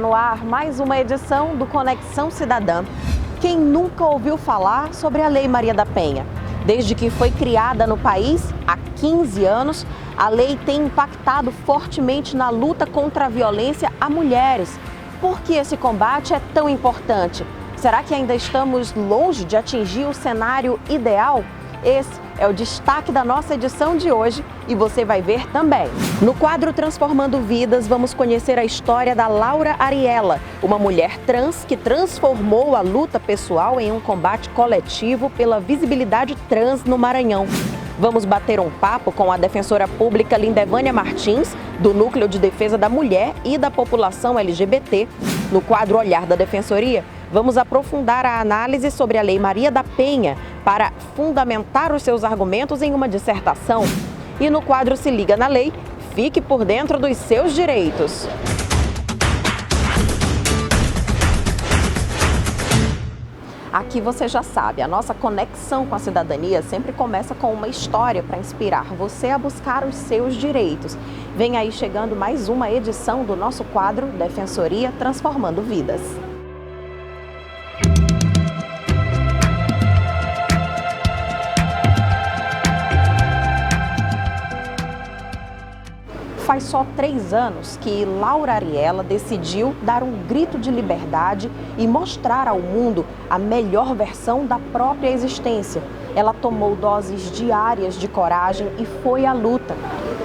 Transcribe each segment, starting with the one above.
no ar mais uma edição do Conexão Cidadã. Quem nunca ouviu falar sobre a Lei Maria da Penha? Desde que foi criada no país, há 15 anos, a lei tem impactado fortemente na luta contra a violência a mulheres. Por que esse combate é tão importante? Será que ainda estamos longe de atingir o cenário ideal? Esse é o destaque da nossa edição de hoje e você vai ver também. No quadro Transformando Vidas, vamos conhecer a história da Laura Ariela, uma mulher trans que transformou a luta pessoal em um combate coletivo pela visibilidade trans no Maranhão. Vamos bater um papo com a defensora pública Lindevânia Martins, do Núcleo de Defesa da Mulher e da População LGBT. No quadro Olhar da Defensoria, vamos aprofundar a análise sobre a Lei Maria da Penha para fundamentar os seus argumentos em uma dissertação. E no quadro Se Liga na Lei, fique por dentro dos seus direitos. Aqui você já sabe, a nossa conexão com a cidadania sempre começa com uma história para inspirar você a buscar os seus direitos. Vem aí chegando mais uma edição do nosso quadro Defensoria Transformando Vidas. Faz só 3 anos que Laura Ariela decidiu dar um grito de liberdade e mostrar ao mundo a melhor versão da própria existência. Ela tomou doses diárias de coragem e foi à luta.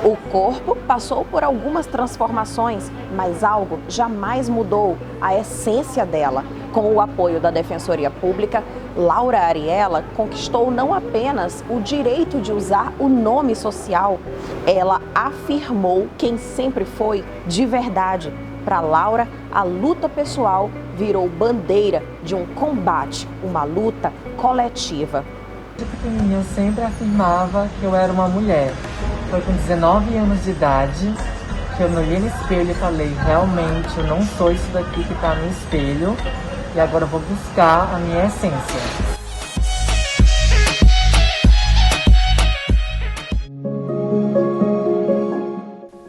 O corpo passou por algumas transformações, mas algo jamais mudou, a essência dela. Com o apoio da Defensoria Pública, Laura Ariela conquistou não apenas o direito de usar o nome social, ela afirmou quem sempre foi de verdade. Para Laura, a luta pessoal virou bandeira de um combate, uma luta coletiva. Desde pequenininha eu sempre afirmava que eu era uma mulher. Foi com 19 anos de idade que eu me olhei no espelho e falei, realmente eu não sou isso daqui que está no espelho e agora eu vou buscar a minha essência.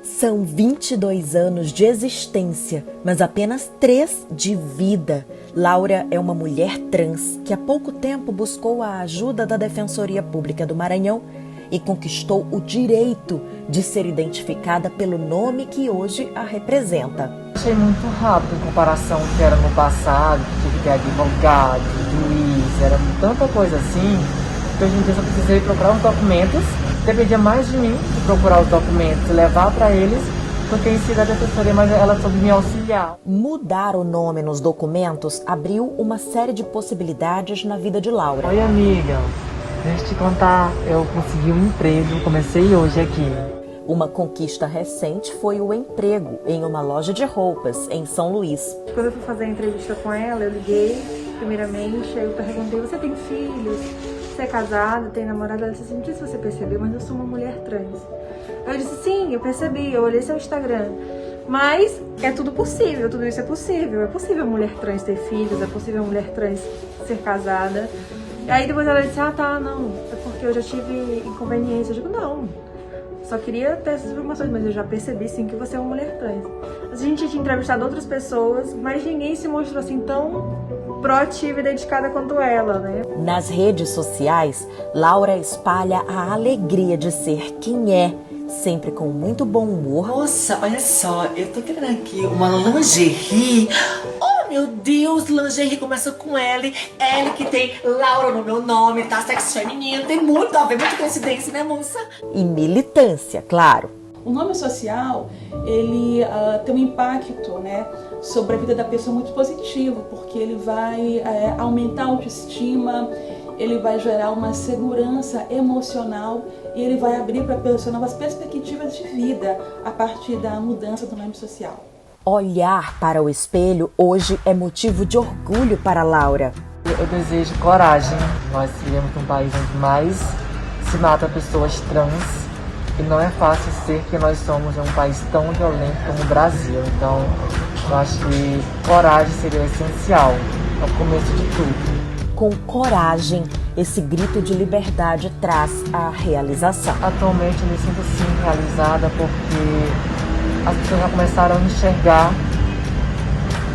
São 22 anos de existência, mas apenas 3 de vida. Laura é uma mulher trans que há pouco tempo buscou a ajuda da Defensoria Pública do Maranhão e conquistou o direito de ser identificada pelo nome que hoje a representa. Achei muito rápido em comparação com o que era no passado, que tive que ter advogado, juiz, era tanta coisa assim, que hoje em dia eu só precisei procurar os documentos, dependia mais de mim de procurar os documentos e levar para eles, porque em si da defensoria, mas ela soube me auxiliar. Mudar o nome nos documentos abriu uma série de possibilidades na vida de Laura. Oi, amiga. Deixa eu te contar, eu consegui um emprego, comecei hoje aqui. Uma conquista recente foi o emprego em uma loja de roupas em São Luís. Quando eu fui fazer a entrevista com ela, eu liguei primeiramente, aí eu perguntei, você tem filhos? Você é casada, tem namorada? Ela disse assim, não sei se você percebeu, mas eu sou uma mulher trans. Eu disse, sim, eu percebi, eu olhei seu Instagram. Mas é tudo possível, tudo isso é possível. É possível a mulher trans ter filhos, é possível a mulher trans ser casada. E aí depois ela disse, ah tá, não, é porque eu já tive inconveniência. Eu digo, não, só queria ter essas informações, mas eu já percebi sim que você é uma mulher trans. A gente tinha entrevistado outras pessoas, mas ninguém se mostrou assim tão proativa e dedicada quanto ela, né? Nas redes sociais, Laura espalha a alegria de ser quem é, sempre com muito bom humor. Nossa, olha só, eu tô querendo aqui uma lingerie. Oh, meu Deus, lingerie começa com L. L que tem Laura no meu nome, tá? Sexo feminino, tem muito a ver, muita coincidência, né, moça? E militância, claro. O nome social, ele tem um impacto, né, sobre a vida da pessoa muito positivo, porque ele vai aumentar a autoestima, ele vai gerar uma segurança emocional e ele vai abrir para a pessoa novas perspectivas de vida a partir da mudança do nome social. Olhar para o espelho hoje é motivo de orgulho para Laura. Eu desejo coragem. Nós vivemos num país onde mais se mata pessoas trans e não é fácil ser que nós somos um país tão violento como o Brasil. Então, eu acho que coragem seria essencial, é o começo de tudo. Com coragem, esse grito de liberdade traz a realização. Atualmente eu me sinto sim realizada porque as pessoas já começaram a enxergar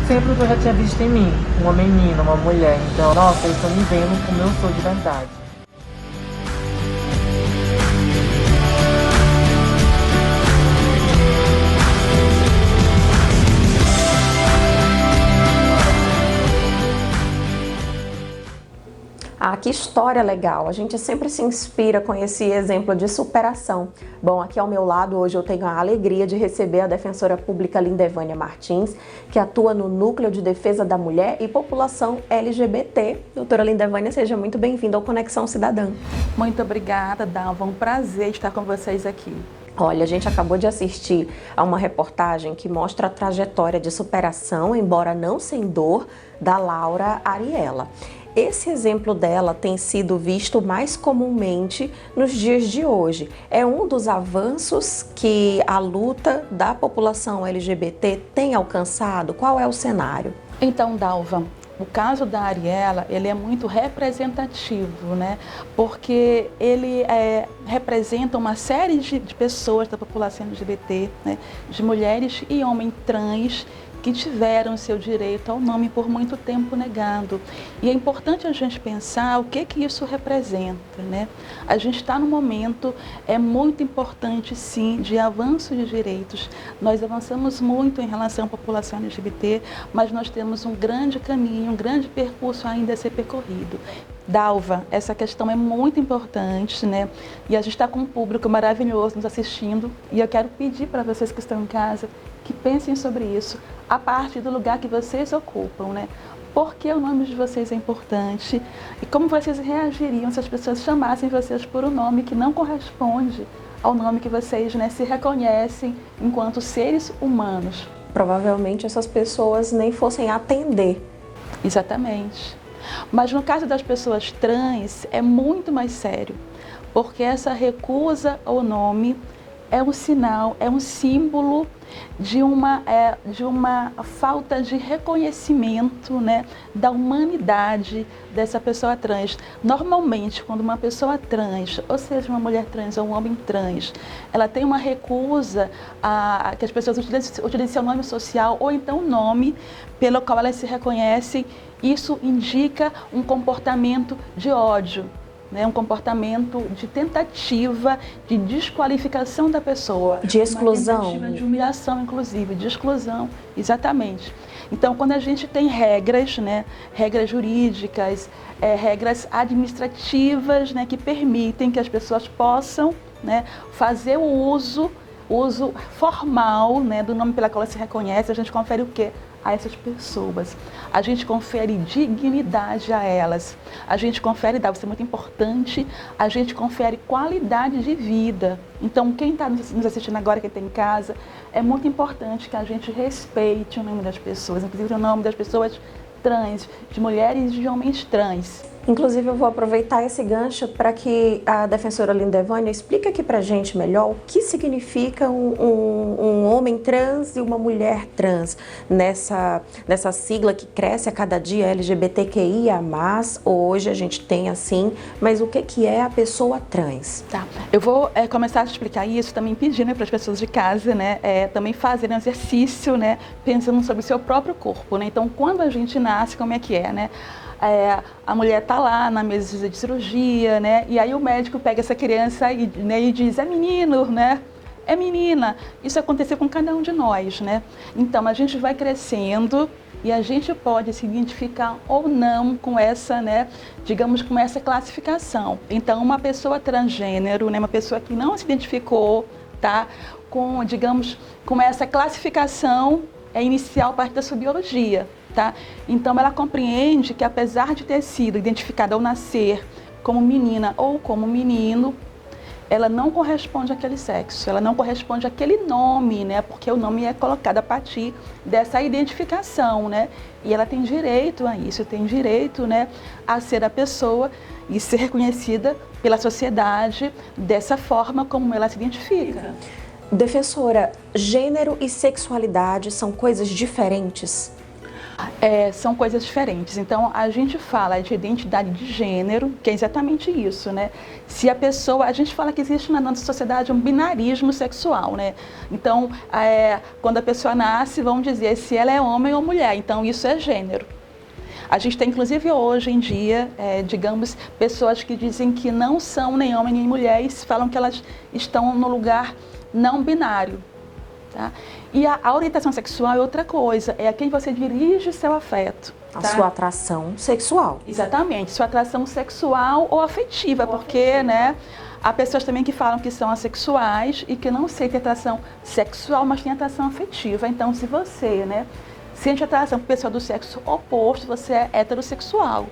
sempre o que eu já tinha visto em mim, uma menina, uma mulher. Então, nossa, eu estou me vendo como eu sou de verdade. Ah, que história legal! A gente sempre se inspira com esse exemplo de superação. Bom, aqui ao meu lado hoje eu tenho a alegria de receber a defensora pública Lindevânia Martins, que atua no Núcleo de Defesa da Mulher e População LGBT. Doutora Lindevânia, seja muito bem-vinda ao Conexão Cidadã. Muito obrigada, Dalva. Um prazer estar com vocês aqui. Olha, a gente acabou de assistir a uma reportagem que mostra a trajetória de superação, embora não sem dor, da Laura Ariela. Esse exemplo dela tem sido visto mais comumente nos dias de hoje. É um dos avanços que a luta da população LGBT tem alcançado? Qual é o cenário? Então, Dalva, o caso da Ariela, ele é muito representativo, né? Porque ele representa uma série de pessoas da população LGBT, né? De mulheres e homens trans, que tiveram seu direito ao nome por muito tempo negado. E é importante a gente pensar o que isso representa, né? A gente está num momento muito importante, sim, de avanço de direitos. Nós avançamos muito em relação à população LGBT, mas nós temos um grande caminho, um grande percurso ainda a ser percorrido. Dalva, essa questão é muito importante, né? E a gente está com um público maravilhoso nos assistindo, e eu quero pedir para vocês que estão em casa que pensem sobre isso a partir do lugar que vocês ocupam, né? Por que o nome de vocês é importante e como vocês reagiriam se as pessoas chamassem vocês por um nome que não corresponde ao nome que vocês, né, se reconhecem enquanto seres humanos. Provavelmente essas pessoas nem fossem atender. Exatamente. Mas no caso das pessoas trans é muito mais sério, porque essa recusa ao nome é um sinal, é um símbolo de uma falta de reconhecimento, né, da humanidade dessa pessoa trans. Normalmente, quando uma pessoa trans, ou seja, uma mulher trans ou um homem trans, ela tem uma recusa a que as pessoas utilizem seu nome social ou então o nome pelo qual elas se reconhecem, isso indica um comportamento de ódio, né, um comportamento de tentativa de desqualificação da pessoa. De exclusão. Uma tentativa de humilhação, inclusive, de exclusão, exatamente. Então, quando a gente tem regras, né, regras jurídicas, regras administrativas, né, que permitem que as pessoas possam, né, fazer o uso formal, né, do nome pela qual ela se reconhece, a gente confere o quê? A essas pessoas. A gente confere dignidade a elas. A gente confere, isso é muito importante, a gente confere qualidade de vida. Então, quem está nos assistindo agora, quem está em casa, é muito importante que a gente respeite o nome das pessoas, inclusive o nome das pessoas trans, de mulheres e de homens trans. Inclusive, eu vou aproveitar esse gancho para que a defensora Lindevânia explique aqui para a gente melhor o que significa um homem trans e uma mulher trans nessa sigla que cresce a cada dia, LGBTQIA+, hoje a gente tem assim, mas o que é a pessoa trans? Tá, eu vou começar a explicar isso também pedindo para as pessoas de casa, né, também fazerem um exercício, né, pensando sobre o seu próprio corpo, né? Então, quando a gente nasce, como é que é, né? A mulher está lá na mesa de cirurgia, né? E aí o médico pega essa criança e diz, é menino, né? É menina. Isso aconteceu com cada um de nós, né? Então, a gente vai crescendo e a gente pode se identificar ou não com essa, né, digamos, com essa classificação. Então, uma pessoa transgênero, né, uma pessoa que não se identificou, tá, com, digamos, com essa classificação inicial a partir da sua biologia. Tá? Então, ela compreende que, apesar de ter sido identificada ao nascer como menina ou como menino, ela não corresponde àquele sexo, ela não corresponde àquele nome, né? Porque o nome é colocado a partir dessa identificação, né? E ela tem direito a isso, tem direito, né, a ser a pessoa e ser reconhecida pela sociedade dessa forma como ela se identifica. Defensora, gênero e sexualidade são coisas diferentes? São coisas diferentes. Então, a gente fala de identidade de gênero, que é exatamente isso, né? Se a pessoa, a gente fala que existe na nossa sociedade um binarismo sexual, né? Então, quando a pessoa nasce, vamos dizer se ela é homem ou mulher. Então, isso é gênero. A gente tem, inclusive, hoje em dia, digamos, pessoas que dizem que não são nem homem nem mulher e falam que elas estão no lugar não binário. Tá? E a orientação sexual é outra coisa, é a quem você dirige seu afeto. A tá? sua atração sexual. Exatamente, sua atração sexual ou afetiva, porque, né, há pessoas também que falam que são assexuais e que não sentem atração sexual, mas têm atração afetiva. Então, se você, né, sente atração por pessoa do sexo oposto, você é heterossexual.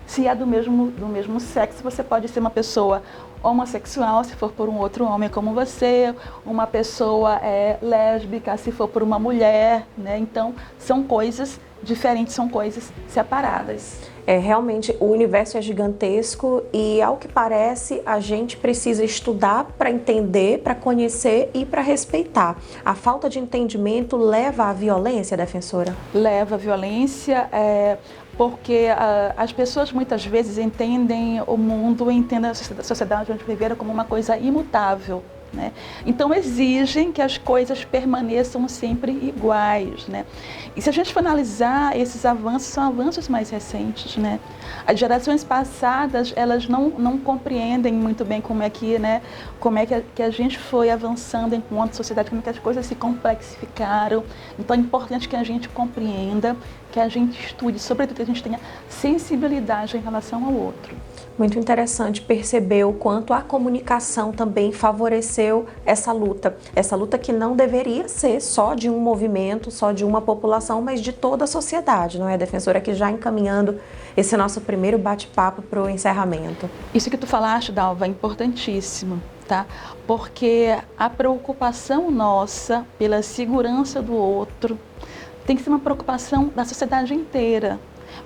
Se é do mesmo sexo, você pode ser uma pessoa homossexual, se for por um outro homem como você, uma pessoa lésbica, se for por uma mulher, né? Então, são coisas diferentes, são coisas separadas. Realmente, o universo é gigantesco e, ao que parece, a gente precisa estudar para entender, para conhecer e para respeitar. A falta de entendimento leva à violência, defensora? Leva à violência, porque as pessoas muitas vezes entendem o mundo, entendem a sociedade onde viveram como uma coisa imutável. Né? Então exigem que as coisas permaneçam sempre iguais, né? E se a gente for analisar, esses avanços são avanços mais recentes, né? As gerações passadas, elas não compreendem muito bem como é que, né, como é que a gente foi avançando enquanto sociedade, como é que as coisas se complexificaram. Então é importante que a gente compreenda, que a gente estude, sobretudo que a gente tenha sensibilidade em relação ao outro. Muito interessante perceber o quanto a comunicação também favoreceu essa luta que não deveria ser só de um movimento, só de uma população, mas de toda a sociedade, não é, defensora? Aqui já encaminhando esse nosso primeiro bate-papo para o encerramento. Isso que tu falaste, Dalva, é importantíssimo, tá? Porque a preocupação nossa pela segurança do outro tem que ser uma preocupação da sociedade inteira.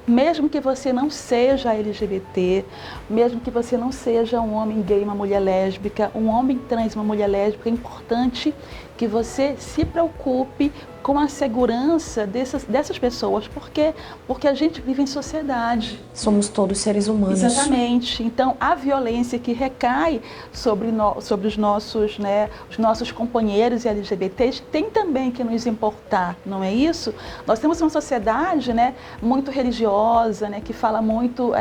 Mesmo que você não seja LGBT, mesmo que você não seja um homem gay, uma mulher lésbica, um homem trans, uma mulher lésbica, é importante que você se preocupe com a segurança dessas pessoas, porque a gente vive em sociedade. Somos todos seres humanos. Exatamente. Então, a violência que recai sobre os nossos companheiros LGBTs tem também que nos importar, não é isso? Nós temos uma sociedade, né, muito religiosa, né, que fala muito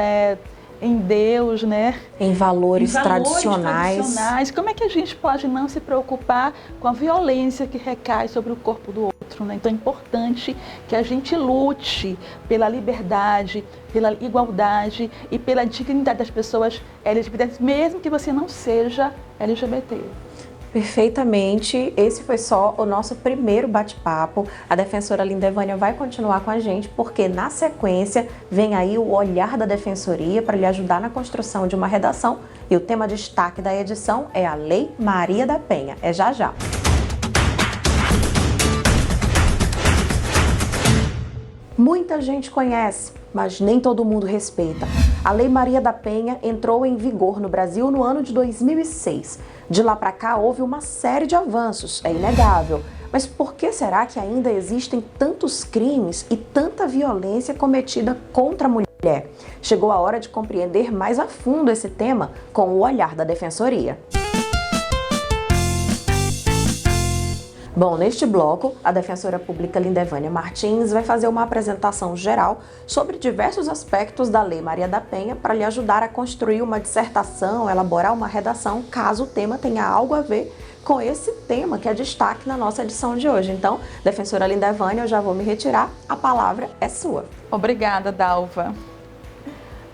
em Deus, né? Em valores tradicionais. Como é que a gente pode não se preocupar com a violência que recai sobre o corpo do outro, né? Então é importante que a gente lute pela liberdade, pela igualdade e pela dignidade das pessoas LGBT, mesmo que você não seja LGBT. Perfeitamente, esse foi só o nosso primeiro bate-papo. A defensora Lindevânia vai continuar com a gente, porque na sequência vem aí o olhar da defensoria para lhe ajudar na construção de uma redação. E o tema destaque da edição é a Lei Maria da Penha. É já já. Muita gente conhece, mas nem todo mundo respeita. A Lei Maria da Penha entrou em vigor no Brasil no ano de 2006. De lá para cá houve uma série de avanços, é inegável. Mas por que será que ainda existem tantos crimes e tanta violência cometida contra a mulher? Chegou a hora de compreender mais a fundo esse tema com o olhar da defensoria. Bom, neste bloco, a defensora pública Lindevânia Martins vai fazer uma apresentação geral sobre diversos aspectos da Lei Maria da Penha para lhe ajudar a construir uma dissertação, elaborar uma redação, caso o tema tenha algo a ver com esse tema que é destaque na nossa edição de hoje. Então, defensora Lindevânia, eu já vou me retirar, a palavra é sua. Obrigada, Dalva.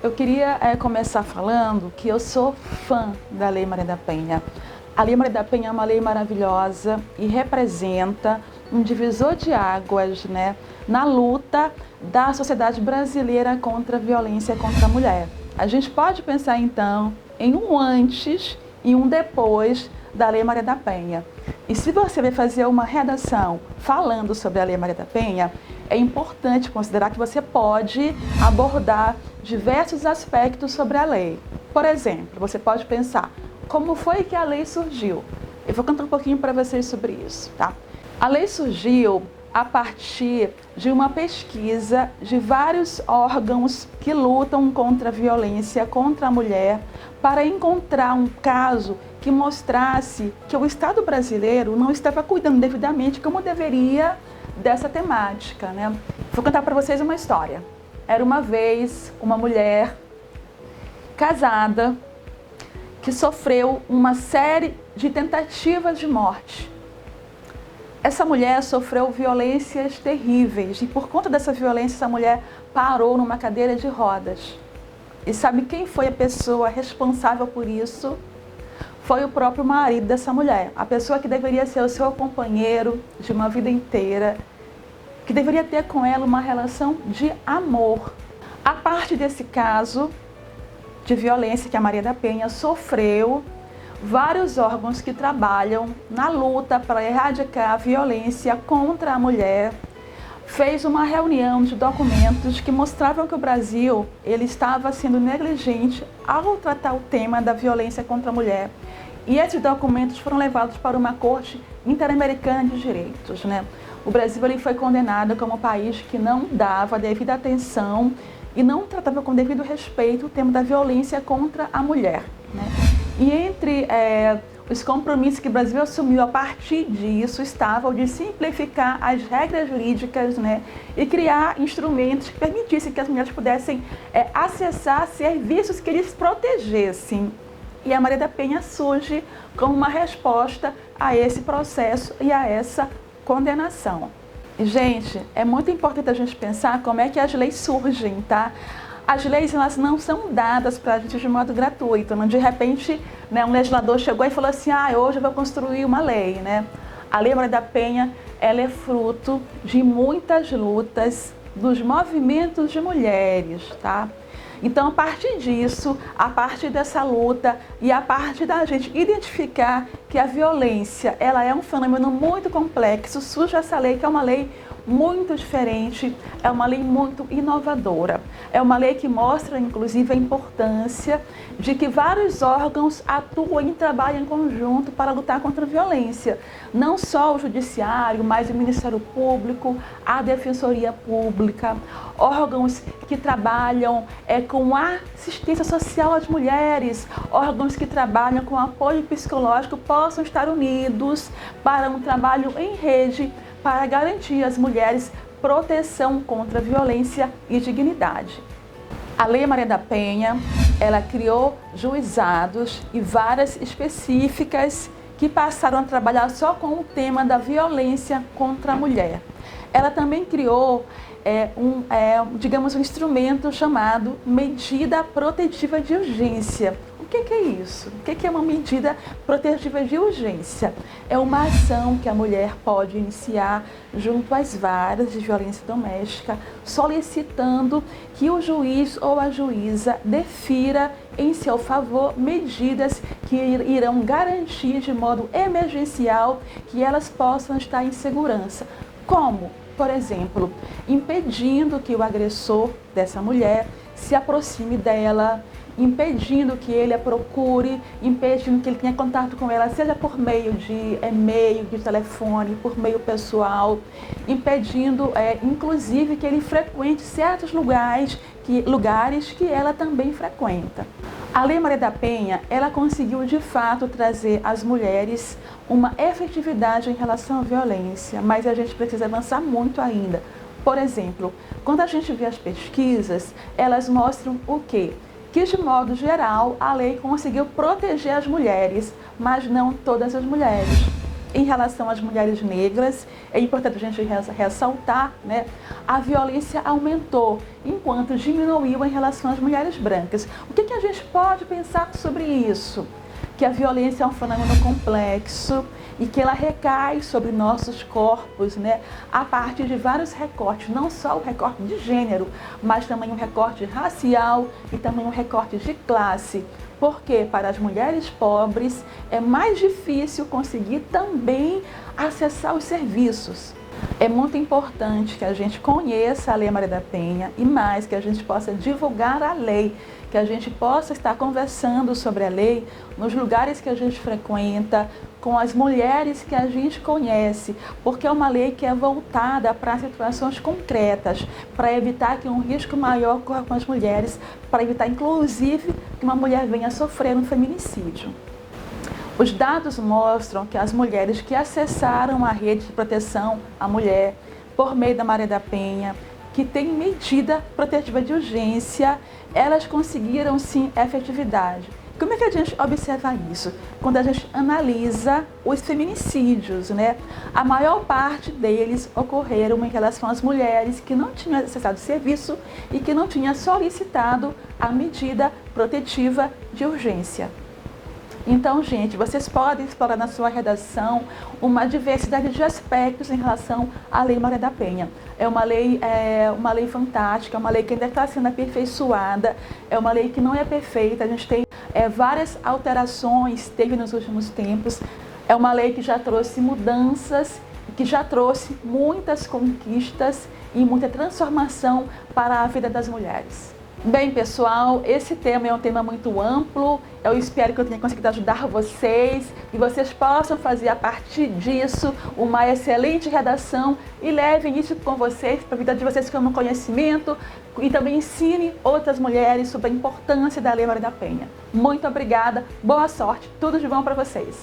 Eu queria começar falando que eu sou fã da Lei Maria da Penha. A Lei Maria da Penha é uma lei maravilhosa e representa um divisor de águas, né, na luta da sociedade brasileira contra a violência contra a mulher. A gente pode pensar, então, em um antes e um depois da Lei Maria da Penha. E se você vai fazer uma redação falando sobre a Lei Maria da Penha, é importante considerar que você pode abordar diversos aspectos sobre a lei. Por exemplo, você pode pensar: como foi que a lei surgiu? Eu vou contar um pouquinho para vocês sobre isso, tá? A lei surgiu a partir de uma pesquisa de vários órgãos que lutam contra a violência contra a mulher, para encontrar um caso que mostrasse que o Estado brasileiro não estava cuidando devidamente como deveria dessa temática, né? Vou contar para vocês uma história. Era uma vez uma mulher casada que sofreu uma série de tentativas de morte. Essa mulher sofreu violências terríveis e por conta dessa violência essa mulher parou numa cadeira de rodas. E sabe quem foi a pessoa responsável por isso? Foi o próprio marido dessa mulher, a pessoa que deveria ser o seu companheiro de uma vida inteira, que deveria ter com ela uma relação de amor. A parte desse caso de violência que a Maria da Penha sofreu, vários órgãos que trabalham na luta para erradicar a violência contra a mulher fez uma reunião de documentos que mostravam que o Brasil ele estava sendo negligente ao tratar o tema da violência contra a mulher. E esses documentos foram levados para uma corte interamericana de direitos, né? O Brasil ele foi condenado como país que não dava devida atenção e não tratava com devido respeito o tema da violência contra a mulher, né? E entre os compromissos que o Brasil assumiu a partir disso estava o de simplificar as regras jurídicas, né, e criar instrumentos que permitissem que as mulheres pudessem acessar serviços que lhes protegessem. E a Maria da Penha surge como uma resposta a esse processo e a essa condenação. E, gente, é muito importante a gente pensar como é que as leis surgem, tá? As leis elas não são dadas para a gente de modo gratuito. Não, de repente, né, um legislador chegou e falou assim, hoje eu vou construir uma lei, né? A Lei Maria da Penha ela é fruto de muitas lutas dos movimentos de mulheres, tá? Então, a partir disso, a partir dessa luta e a partir da gente identificar que a violência ela é um fenômeno muito complexo, surge essa lei que é uma lei muito diferente, é uma lei muito inovadora. É uma lei que mostra, inclusive, a importância de que vários órgãos atuem e trabalhem em conjunto para lutar contra a violência. Não só o Judiciário, mas o Ministério Público, a Defensoria Pública, órgãos que trabalham com assistência social às mulheres, órgãos que trabalham com apoio psicológico possam estar unidos para um trabalho em rede para garantir às mulheres proteção contra a violência e dignidade. A Lei Maria da Penha, ela criou juizados e varas específicas que passaram a trabalhar só com o tema da violência contra a mulher. Ela também criou digamos, um instrumento chamado medida protetiva de urgência. O que é isso? O que é uma medida protetiva de urgência? É uma ação que a mulher pode iniciar junto às varas de violência doméstica, solicitando que o juiz ou a juíza defira em seu favor medidas que irão garantir de modo emergencial que elas possam estar em segurança. Como? Por exemplo, impedindo que o agressor dessa mulher se aproxime dela, impedindo que ele a procure, impedindo que ele tenha contato com ela, seja por meio de e-mail, de telefone, por meio pessoal, impedindo, inclusive, que ele frequente certos lugares que ela também frequenta. A Lei Maria da Penha, ela conseguiu de fato trazer às mulheres uma efetividade em relação à violência, mas a gente precisa avançar muito ainda. Por exemplo, quando a gente vê as pesquisas, elas mostram o quê? Que de modo geral a lei conseguiu proteger as mulheres, mas não todas as mulheres. Em relação às mulheres negras, é importante a gente ressaltar, né? A violência aumentou, enquanto diminuiu em relação às mulheres brancas. O que a gente pode pensar sobre isso? Que a violência é um fenômeno complexo e que ela recai sobre nossos corpos, né? A partir de vários recortes, não só o recorte de gênero, mas também um recorte racial e também um recorte de classe. Porque para as mulheres pobres é mais difícil conseguir também acessar os serviços. É muito importante que a gente conheça a Lei Maria da Penha e mais, que a gente possa divulgar a lei, que a gente possa estar conversando sobre a lei nos lugares que a gente frequenta, com as mulheres que a gente conhece, porque é uma lei que é voltada para situações concretas, para evitar que um risco maior ocorra com as mulheres, para evitar inclusive que uma mulher venha a sofrer um feminicídio. Os dados mostram que as mulheres que acessaram a rede de proteção à mulher por meio da Maria da Penha, que tem medida protetiva de urgência, elas conseguiram sim efetividade. Como é que a gente observa isso? Quando a gente analisa os feminicídios, né? A maior parte deles ocorreram em relação às mulheres que não tinham acessado o serviço e que não tinham solicitado a medida protetiva de urgência. Então, gente, vocês podem explorar na sua redação uma diversidade de aspectos em relação à Lei Maria da Penha. É uma lei fantástica, é uma lei que ainda está sendo aperfeiçoada, é uma lei que não é perfeita, a gente tem várias alterações, teve nos últimos tempos, é uma lei que já trouxe mudanças, que já trouxe muitas conquistas e muita transformação para a vida das mulheres. Bem, pessoal, esse tema é um tema muito amplo. Eu espero que eu tenha conseguido ajudar vocês e vocês possam fazer a partir disso uma excelente redação e levem isso com vocês para a vida de vocês como conhecimento e também ensine outras mulheres sobre a importância da Lei Maria da Penha. Muito obrigada, boa sorte, tudo de bom para vocês.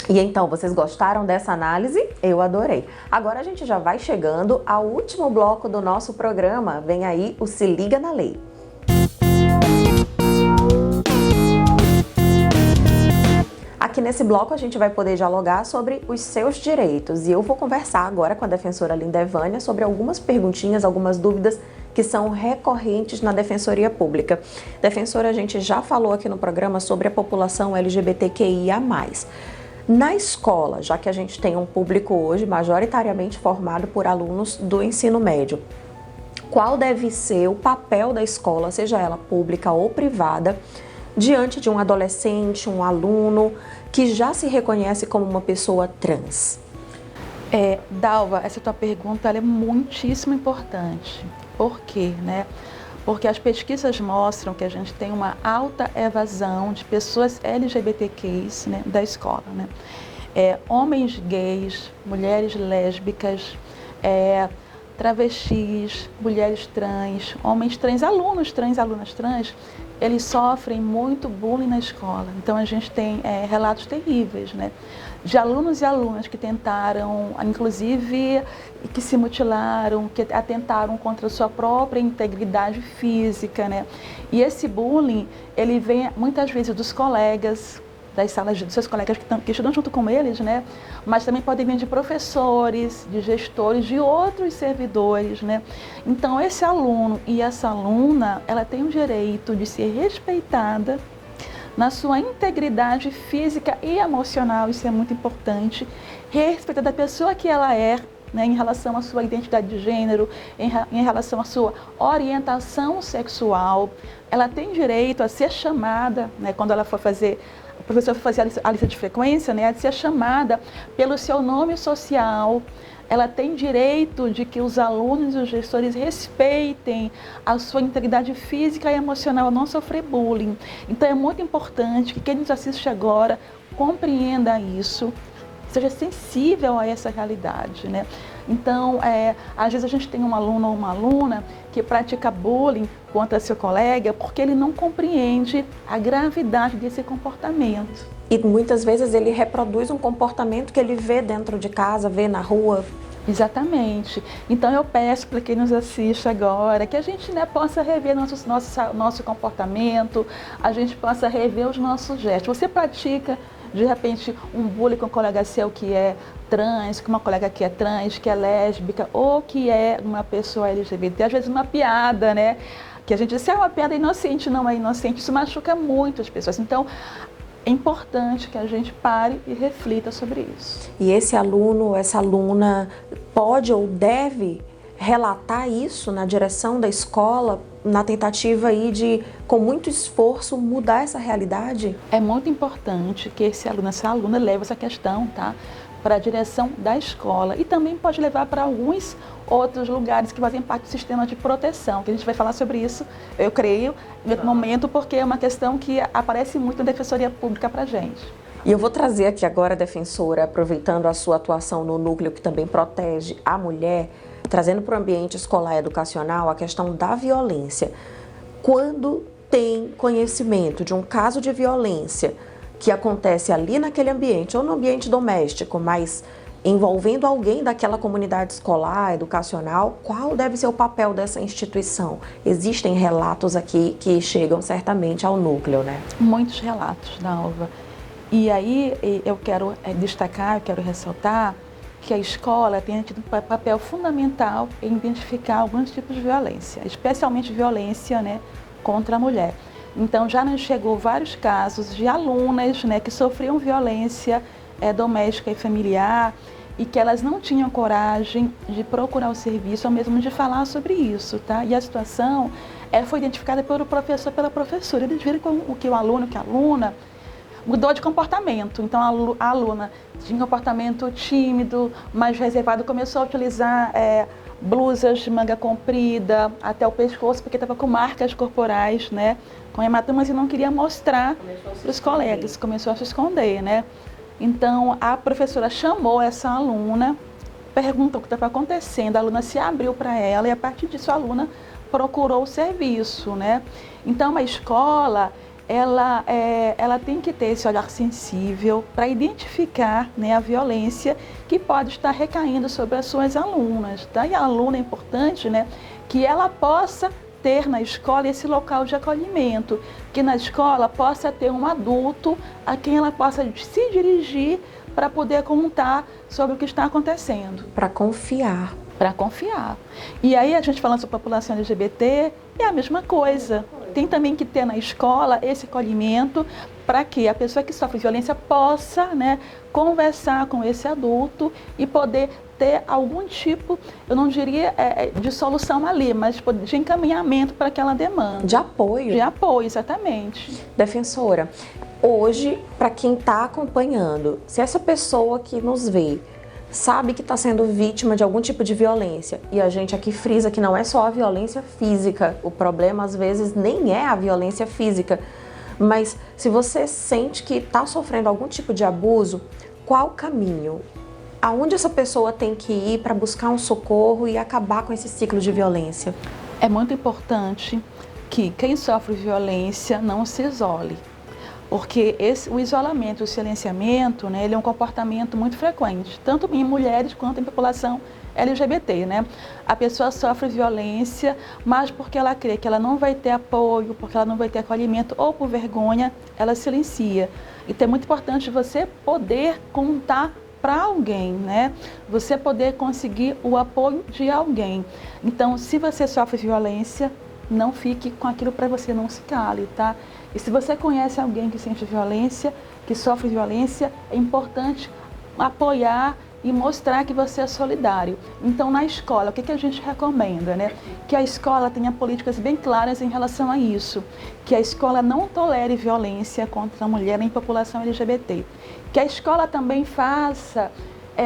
E então, vocês gostaram dessa análise? Eu adorei. Agora a gente já vai chegando ao último bloco do nosso programa. Vem aí o Se Liga na Lei. Aqui nesse bloco a gente vai poder dialogar sobre os seus direitos. E eu vou conversar agora com a defensora Linda Evânia sobre algumas perguntinhas, algumas dúvidas que são recorrentes na Defensoria Pública. Defensora, a gente já falou aqui no programa sobre a população LGBTQIA+. Na escola, já que a gente tem um público hoje majoritariamente formado por alunos do ensino médio, qual deve ser o papel da escola, seja ela pública ou privada, diante de um adolescente, um aluno que já se reconhece como uma pessoa trans? Dalva, essa tua pergunta ela é muitíssimo importante. Por quê, né? Porque as pesquisas mostram que a gente tem uma alta evasão de pessoas LGBTQs, né, da escola, né? Homens gays, mulheres lésbicas, travestis, mulheres trans, homens trans, alunos trans, alunas trans, eles sofrem muito bullying na escola. Então a gente tem relatos terríveis, né? De alunos e alunas que tentaram, inclusive, que se mutilaram, que atentaram contra a sua própria integridade física, né? E esse bullying, ele vem muitas vezes dos colegas, das salas dos seus colegas que estudam junto com eles, né? Mas também podem vir de professores, de gestores, de outros servidores, né? Então, esse aluno e essa aluna, ela tem o direito de ser respeitada na sua integridade física e emocional, isso é muito importante, respeitada da pessoa que ela é, né, em relação à sua identidade de gênero, em relação à sua orientação sexual. Ela tem direito a ser chamada, né, quando ela for fazer, o professor for fazer a lista de frequência, né, a ser chamada pelo seu nome social. Ela tem direito de que os alunos e os gestores respeitem a sua integridade física e emocional, não sofrer bullying. Então é muito importante que quem nos assiste agora compreenda isso, seja sensível a essa realidade, né? Então, às vezes a gente tem um aluno ou uma aluna que pratica bullying contra seu colega porque ele não compreende a gravidade desse comportamento. E muitas vezes ele reproduz um comportamento que ele vê dentro de casa, vê na rua. Exatamente. Então eu peço para quem nos assiste agora que a gente, né, possa rever nosso comportamento, a gente possa rever os nossos gestos. Você pratica, de repente, um bullying com um colega seu que é trans, com uma colega que é trans, que é lésbica, ou que é uma pessoa LGBT, às vezes uma piada, né? Que a gente diz, é uma piada inocente, não é inocente, isso machuca muito as pessoas. Então, é importante que a gente pare e reflita sobre isso. E esse aluno, essa aluna, pode ou deve relatar isso na direção da escola, na tentativa aí de, com muito esforço, mudar essa realidade? É muito importante que essa aluna leve essa questão, tá, para a direção da escola e também pode levar para alguns outros lugares que fazem parte do sistema de proteção, que a gente vai falar sobre isso, eu creio, em outro momento, porque é uma questão que aparece muito na Defensoria Pública para a gente. E eu vou trazer aqui agora, defensora, aproveitando a sua atuação no núcleo que também protege a mulher, trazendo para o ambiente escolar e educacional a questão da violência. Quando tem conhecimento de um caso de violência que acontece ali naquele ambiente, ou no ambiente doméstico, mas envolvendo alguém daquela comunidade escolar, educacional, qual deve ser o papel dessa instituição? Existem relatos aqui que chegam certamente ao núcleo, né? Muitos relatos, Dalva. E aí eu quero destacar, eu quero ressaltar que a escola tem tido um papel fundamental em identificar alguns tipos de violência, especialmente violência, né, contra a mulher. Então já nos chegou vários casos de alunas, né, que sofriam violência doméstica e familiar e que elas não tinham coragem de procurar o serviço ou mesmo de falar sobre isso, tá? E a situação foi identificada pelo professor, pela professora. Eles viram que o aluno, que a aluna mudou de comportamento. Então a aluna tinha um comportamento tímido, mais reservado, começou a utilizar blusas de manga comprida até o pescoço, porque estava com marcas corporais, né, com hematomas e não queria mostrar para os colegas, começou a se esconder, né. Então a professora chamou essa aluna, perguntou o que estava acontecendo, a aluna se abriu para ela e a partir disso a aluna procurou o serviço, né. Então a escola ela tem que ter esse olhar sensível para identificar, né, a violência que pode estar recaindo sobre as suas alunas. Tá? E a aluna é importante, né, que ela possa ter na escola esse local de acolhimento, que na escola possa ter um adulto a quem ela possa se dirigir para poder contar sobre o que está acontecendo. Para confiar. Para confiar. E aí a gente falando sobre a população LGBT, é a mesma coisa. Tem também que ter na escola esse acolhimento para que a pessoa que sofre violência possa, né, conversar com esse adulto e poder ter algum tipo, eu não diria de solução ali, mas de encaminhamento para aquela demanda. De apoio. De apoio, exatamente. Defensora, hoje, para quem está acompanhando, se essa pessoa que nos vê sabe que está sendo vítima de algum tipo de violência, e a gente aqui frisa que não é só a violência física, o problema às vezes nem é a violência física, mas se você sente que está sofrendo algum tipo de abuso, qual o caminho? Aonde essa pessoa tem que ir para buscar um socorro e acabar com esse ciclo de violência? É muito importante que quem sofre violência não se isole. Porque o isolamento, o silenciamento, né, ele é um comportamento muito frequente, tanto em mulheres quanto em população LGBT, né? A pessoa sofre violência, mas porque ela crê que ela não vai ter apoio, porque ela não vai ter acolhimento ou por vergonha, ela silencia. Então é muito importante você poder contar para alguém, né? Você poder conseguir o apoio de alguém. Então, se você sofre violência, não fique com aquilo para você, não se cale, tá? E se você conhece alguém que sente violência, que sofre violência, é importante apoiar e mostrar que você é solidário. Então, na escola, o que a gente recomenda, né? Que a escola tenha políticas bem claras em relação a isso. Que a escola não tolere violência contra a mulher em população LGBT. Que a escola também faça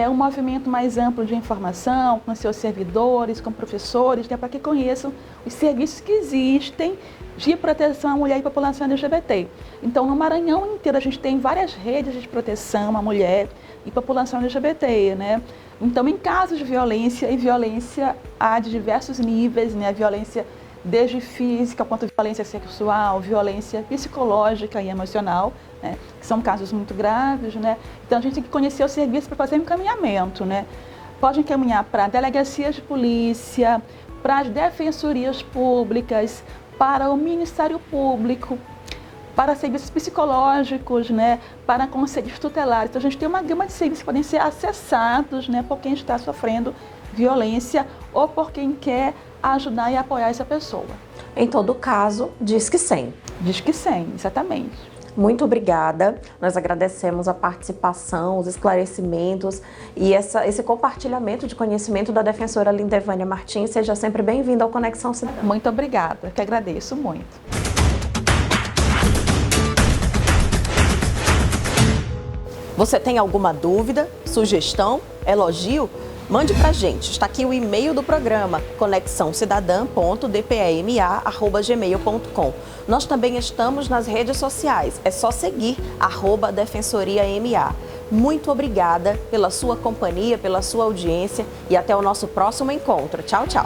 um movimento mais amplo de informação com seus servidores, com professores, né, para que conheçam os serviços que existem de proteção à mulher e população LGBT. Então, no Maranhão inteiro, a gente tem várias redes de proteção à mulher e população LGBT, né? Então, em casos de violência, e violência há de diversos níveis, né? Violência desde física, quanto violência sexual, violência psicológica e emocional, né? Que são casos muito graves, né? Então, a gente tem que conhecer o serviço para fazer um encaminhamento, né? Pode encaminhar para delegacias de polícia, para as defensorias públicas, para o Ministério Público, para serviços psicológicos, né, para conselhos tutelares. Então, a gente tem uma gama de serviços que podem ser acessados, né, por quem está sofrendo violência ou por quem quer ajudar e apoiar essa pessoa. Em todo caso, Disque 100. Disque 100, exatamente. Muito obrigada. Nós agradecemos a participação, os esclarecimentos e esse compartilhamento de conhecimento da defensora Lindevânia Martins. Seja sempre bem-vinda ao Conexão Cidadã. Muito obrigada, que agradeço muito. Você tem alguma dúvida, sugestão, elogio? Mande pra gente. Está aqui o e-mail do programa, conexãocidadã.dpema@gmail.com. Nós também estamos nas redes sociais. É só seguir @defensoriama. Muito obrigada pela sua companhia, pela sua audiência e até o nosso próximo encontro. Tchau, tchau.